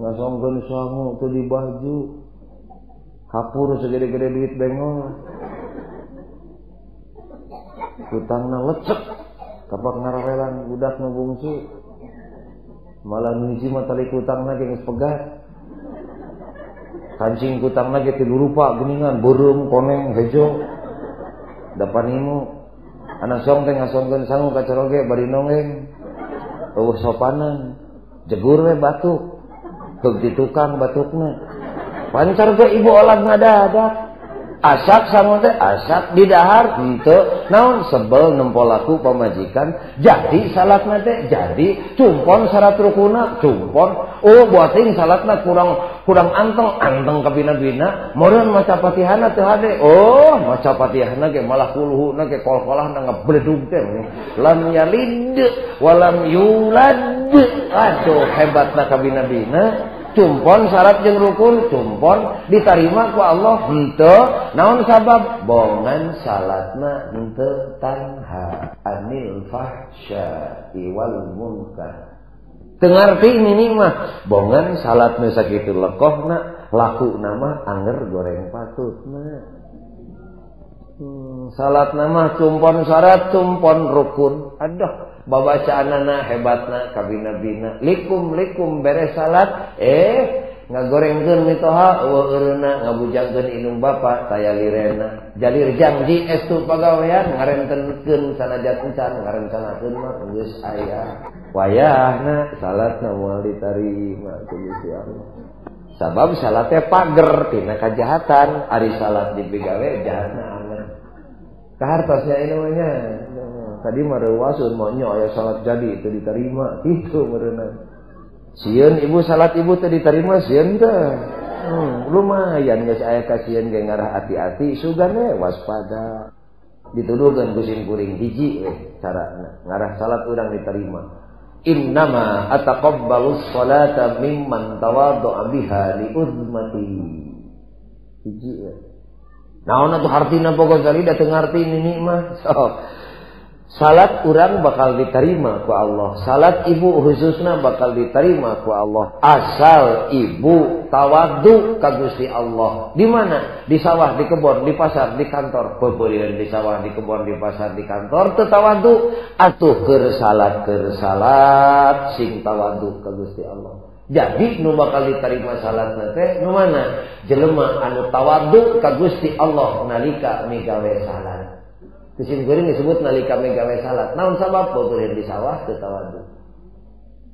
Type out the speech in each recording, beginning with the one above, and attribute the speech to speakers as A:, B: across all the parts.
A: ngasongkeun sangu teu di baju. Hapur segede-gede duit bengol. Hutangna lecek. Kapak ngarawelan budak nu bungsu. Malah hiji mah tali hutangna ge geus pegat. Kancing hutangna ge teu rupa geuningan beureum koneng hejo. Dapanimu anak song teh ngasongkeun sangu ka Ceroge bari nongeng. Eueuh sopanan. Jegur we batuk. Heug di tukang batukna. Pancar ge ibu olah ngadadak. Asak sangu teh asak di dahar henteu naon sebel nempolaku pamajikan jadi salatna teh jadi cumpon syarat rukuna cumpon buating salatna kurang anteng kabina-bina meureun maca Fatihahna teu hade maca Fatihahna ge malah kuluhuna ge kol-kolahna ngebledug teh lam yalid walam yulad aduh hebatna kabina-bina. Cumpon syarat jeung rukun cumpon diterima ku Allah henteu naon sabab bongan salatna henteu tanha anil fahsya'i wal munkar teu ngarti ini mah bongan salatna sakitu lekohna laku nama anger goreng patutna salatna mah cumpon syarat cumpon rukun aduh babacaanana hebatna kabina-bina likum beres salat ngagorengkeun mitoha eureuna ngabujangkeun inung bapa taya lirena jalir janji estu pagawean ngarentenkeun sanajan encan ngarencanakeun mah geus aya wayahna salatna moal ditarima ku Gusti Allah sabab salat teh pager tina kajahatan ari salat dipigawe jahatna angin kahartosnya ini mah tadi mah reuwasun moal nya aya salat jadi teu diterima kitu meureunna sieun ibu salat ibu teu diterima sieun teh lumayan geus aya ka sieun ge ngarah ati-ati sugan we waspada dituduhkeun ku sim kuring hiji we carana ngarah salat urang diterima innama ataqabbalus sholata mimman tawaddu'a biha li uzmati hiji we naon atuh hartina pokok kali da teu ngarti nini mah sok salat urang bakal diterima ku Allah. Salat ibu khususna bakal diterima ku Allah. Asal ibu tawadhu ka Gusti Allah. Di mana? Di sawah, di kebon, di pasar, di kantor. Bebeurieun di sawah, di kebon, di pasar, di kantor teu tawadhu. Atuh keur salat sing tawadhu ka Gusti Allah. Jadi nu bakal diterima salatna teh nu mana? Jelema anu tawadhu ka Gusti Allah nalika migawe salat. Kusim kuring disebut nalika megawe salat. Naon sabab beureun di sawah teu tawadhu.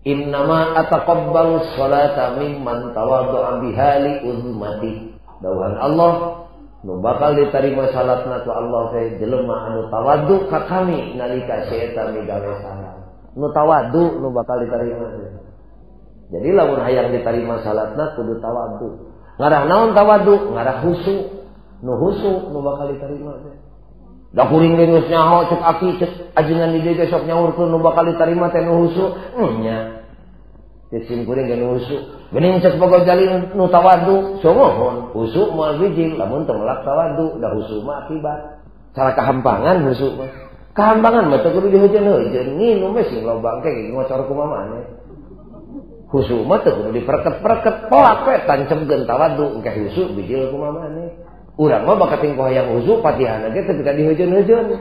A: Innama ataqabbalus sholata mimman tawaddu'a biha li uzmati. Dawuhan Allah nu bakal diterima salatna ku Allah teh jelema anu tawadhu ka kami nalika saeta megawe salat. Nu tawadhu nu bakal diterima teh. Jadi lamun hayang diterima salatna kudu tawadhu. Ngarah naon tawadhu? Ngarah husu. Nu husu nu bakal diterima teh. Da kuring geus nyaho cek aki cek ajengan di dieu sok nyaurkeun nu bakal diterima teh nu husu nya cek sim kuring ge nu husu geuning cek boga jali nu tawadhu somohon husu moal bijil lamun teu melak tawadhu da husu mah akibat cara kahampangan husu mah kahampangan mah teu kudu diheujeun-heujeun nginu mah sing loba engke ngocor kumaha maneh husu mah teu kudu dipereket-pereket poak we tancemkeun tawadhu engke husu bijil kumaha maneh urang mah bakal tingkah hayang husu Fatihahna ge teu bisa diheujeun-heujeun.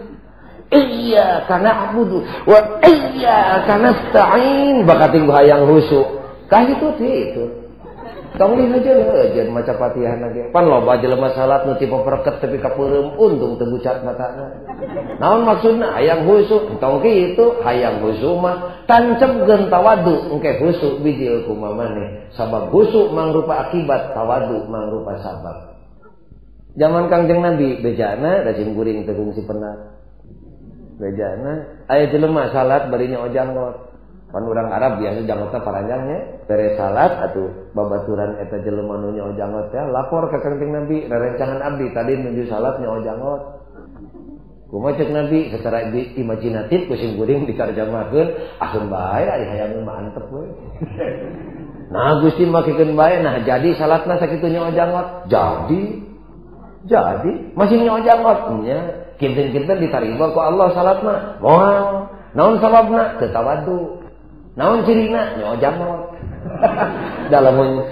A: Iya kana abudu wa iya kana nasta'in bakal tingkah hayang husu. Kah itu itu. Tong diheujeun-heujeun maca Fatihahna ge. Pan loba jelema salat nu tipe pereket tapi kapeureum untung teu gucat matana. Naon maksudna hayang husu? Tong kitu hayang husu mah tancemkeun tawadhu engke husu bijil kumaha maneh. Sabab husu mangrupa akibat tawadhu mangrupa sabab. Zaman Kangjeng Nabi bejana da sim kuring teu kungsi pernah. Bejana aya jelema salat bari nyaho janggot. Pan urang Arab biasa janggotna paranjang nya. Beres salat atuh babaturan eta jelema nu nyaho janggot teh lapor ka Kangjeng Nabi, rerencangan abdi tadi menuju salat nyaho janggot. Kumaha ceuk Nabi secara imajinatif ku sim kuring ditarjamakeun ahkeun bae ari hayang mah antep we. Nah Gusti makekeun bae nah jadi salatna sakitu nyaho janggot. Jadi masih nyaho janggot nya kinten-kinten ditarima ku Allah salatna moal naon sababna teu tawadhu naon cirina nyaho janggot Dalam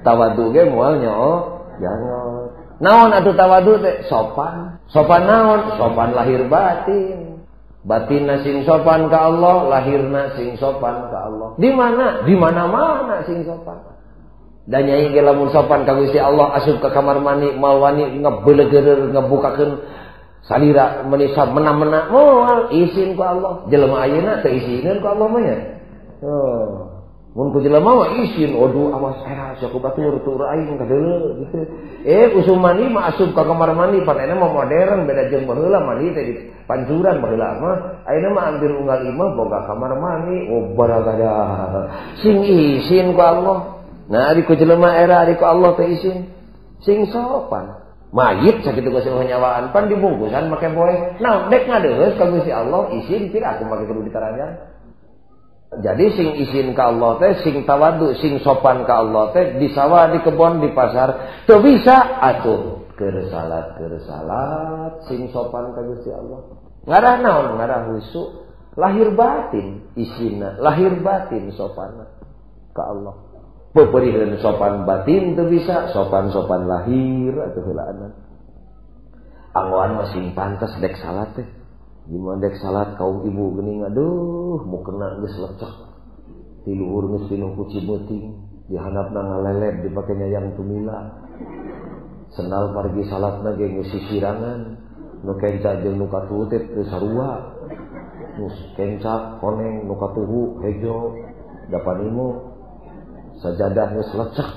A: tawadu ge moal nyoo jangan. Naon atuh tawadu teh? Sopan. Sopan naon? Sopan lahir batin. Batinna sing sopan ka Allah, lahirna sing sopan ka Allah. Di mana? Di mana-mana sing sopan. Da nyai ge lamun sopan ka Gusti Allah asup ka kamar mandi mal wani ngebeuleugeureur ngebukakeun salira menisab menang-menang moal izin ku Allah. Jelema ayeuna teu izinin ku Allah mah nya. Mun ku jelema mah izin, aduh awas era saku batur tur aing kadeuleu gitu. Usum mandi mah asup ka kamar mandi pan ayeuna mah modern beda jeung baheula mandi teh di pancuran baheula mah ayeuna mah ambil unggal imah boga kamar mandi baragada. Sing izin ku Allah. Nah ari ku jelema era ari ku Allah teh izin. Sing sopan. Mayit sakitu geus nyawaan pan dibungkusan make boe. Nah dek ngadeus ka Gusti Allah izin pir aku make kudu ditaranjang. Jadi sing izin ka Allah teh sing tawadu sing sopan ka Allah teh di sawah di kebon di pasar teu bisa atuh keur salat sing sopan ka Gusti Allah. Ngarah naon? Ngarah husu lahir batin isina lahir batin sopan ka Allah. Peupeurieun sopan batin teu bisa sopan-sopan lahir atuh heulaanan. Anggoan mah sing pantes dek salat teh. Gimana dek salat kaum ibu geuning aduh mau kena geus lecek. Ti luhur geus pinuh ku cimeuting, di handapna ngalelet dipake nyayang tumila. Senal margi salatna ge geus sisirangan. Nu kenca jeung nu katuhu teh teu sarua. Nu kenca koneng nu katuhu hejo dapan ilmu. Sajadah geus lecek.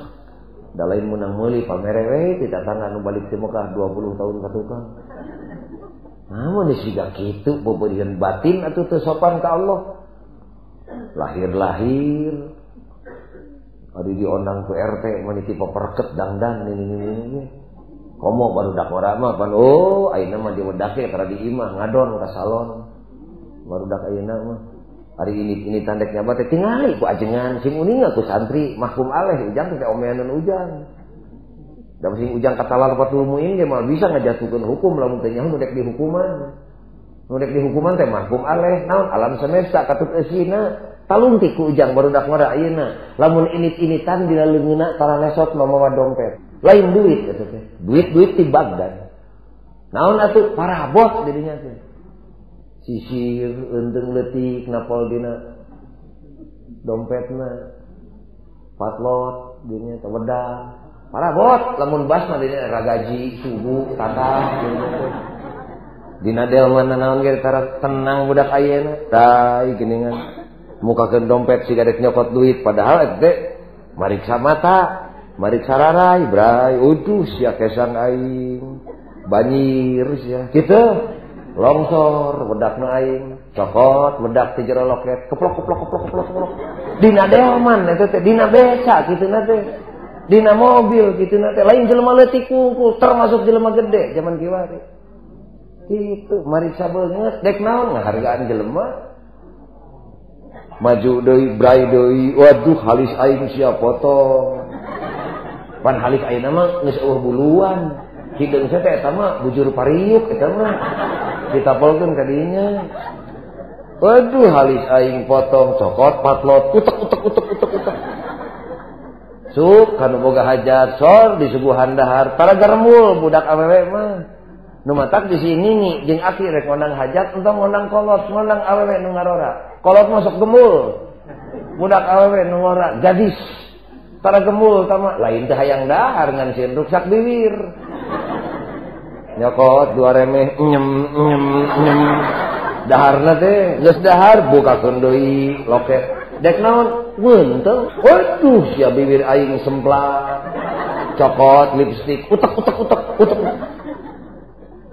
A: Da lain meunang meuli pamere we ti tatangga nu balik teh Mekah 20 tahun ka tukang. Namun siga kitu peupeurieun batin atuh teu sopan ka Allah. Lahir-lahir ari diondang ku RT maniti paperket dangdan ini. Komo barudak ora mah pan ayeuna mah diwedake tara di imah ngadon ka salon. Barudak ayeuna mah ari ini tandek nyabat teh tingali ku ajengan sing uning ku santri mahkum aleh ujang teh omeanan ujang. Da sing ujang katalar patul muin ge mah bisa ngajatukeun hukum lamun teh nyaho nu dek dihukuman. Nu dek dihukuman teh mahkum aleh naon alam semesta katut eusina talungti ku ujang barudak ngora ayeuna. Lamun init-initan dina leungeuna tara lesot mamawa dompet. Lain duit eta teh. Duit ti Bagdad. Naon atuh parabot di dinya teh. Sisir eunteung leutik napol dina dompetna. Patlot dinya teh wedang. Parabot lamun bas mah dina ragaji subuh tatah dina delman naon ge tara tenang budak ayeuna tai geuningan mukakeun dompet siga dek nyokot duit padahal teh mariksa mata mariksa rarai bray uduh sia kesang aing banjir sia kitu longsor bedakna aing cokot bedak ti jero loket keplok dina delman eta teh dina beca kituna teh dina mobil gitu nate lain jelema leutik kungkul termasuk jelema gede zaman kiwari itu mariksa beungeut dek naon ngahargaan jelema maju deui brai deui waduh halis aing sia potong pan halik ayeuna mah geus eueuh buluan hideung teh eta mah bujur pariuk eta mah ditapolkeun ka dinya waduh halis aing potong cokot patlot utek Suk kanu boga hajat sor disuguhan dahar tara garemul budak awewe mah nu matak disingingi jeung aki rek ngondang hajat entong ngondang kolot ngondang awewe nu ngarora kolot masuk gemul budak awewe nu ngora gadis tara gemul tama lain teh hayang dahar ngan sieun ruksak bibir nyokot dua remeh nyem daharna teh geus dahar bukakeun deui loket dek naon Wenteng, waduh sia bibir aing semplak, cokot, lipstik, utek.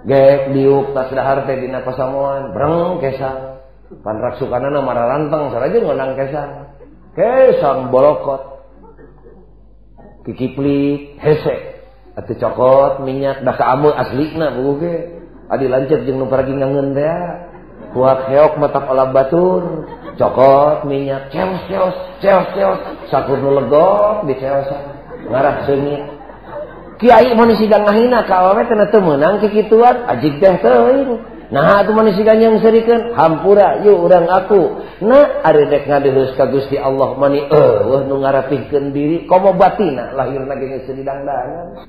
A: Gek diuk tas dahar teh dina pasamuan, breng kesang. Pan raksukanana mararanteng sarajeun ngonang kesang bolokot. Kikiplik, hese. Atuh cokot, minyak, da kaameu aslina buku ge. Adi lanceuk jeung nu paragi ngangeun teh. Kuat heok matak olah batur. Cokot, minyak, ceos, sakur nu legok di ceosan, ngarah seungit. Kiai mun siga ngahina ka awewe teh teu meunang kikituan, ajig teh teuing. Nah atuh manusia yang serikeun hampura yuk urang aku. Nah ari dek ngadeheus ka Gusti Allah mani nu ngarapihkeun diri komo batina lahirna ge geus sedidangdangan.